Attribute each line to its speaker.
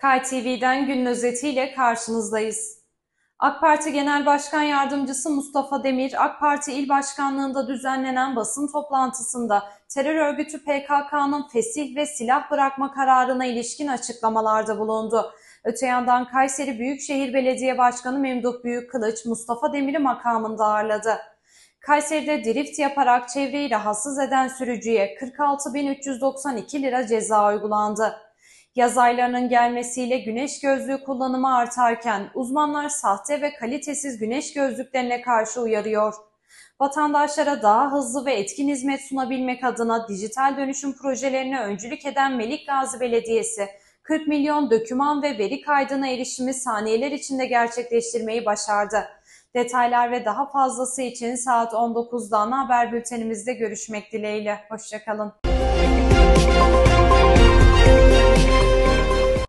Speaker 1: KTV'den günün özetiyle karşınızdayız. AK Parti Genel Başkan Yardımcısı Mustafa Demir, AK Parti İl Başkanlığı'nda düzenlenen basın toplantısında terör örgütü PKK'nın fesih ve silah bırakma kararına ilişkin açıklamalarda bulundu. Öte yandan Kayseri Büyükşehir Belediye Başkanı Memduh Büyükkılıç, Mustafa Demir'i makamında ağırladı. Kayseri'de drift yaparak çevreyi rahatsız eden sürücüye 46.392 lira ceza uygulandı. Yaz aylarının gelmesiyle güneş gözlüğü kullanımı artarken uzmanlar sahte ve kalitesiz güneş gözlüklerine karşı uyarıyor. Vatandaşlara daha hızlı ve etkin hizmet sunabilmek adına dijital dönüşüm projelerine öncülük eden Melikgazi Belediyesi, 40 milyon doküman ve veri kaydına erişimi saniyeler içinde gerçekleştirmeyi başardı. Detaylar ve daha fazlası için saat 19'da ana haber bültenimizde görüşmek dileğiyle. Hoşça kalın.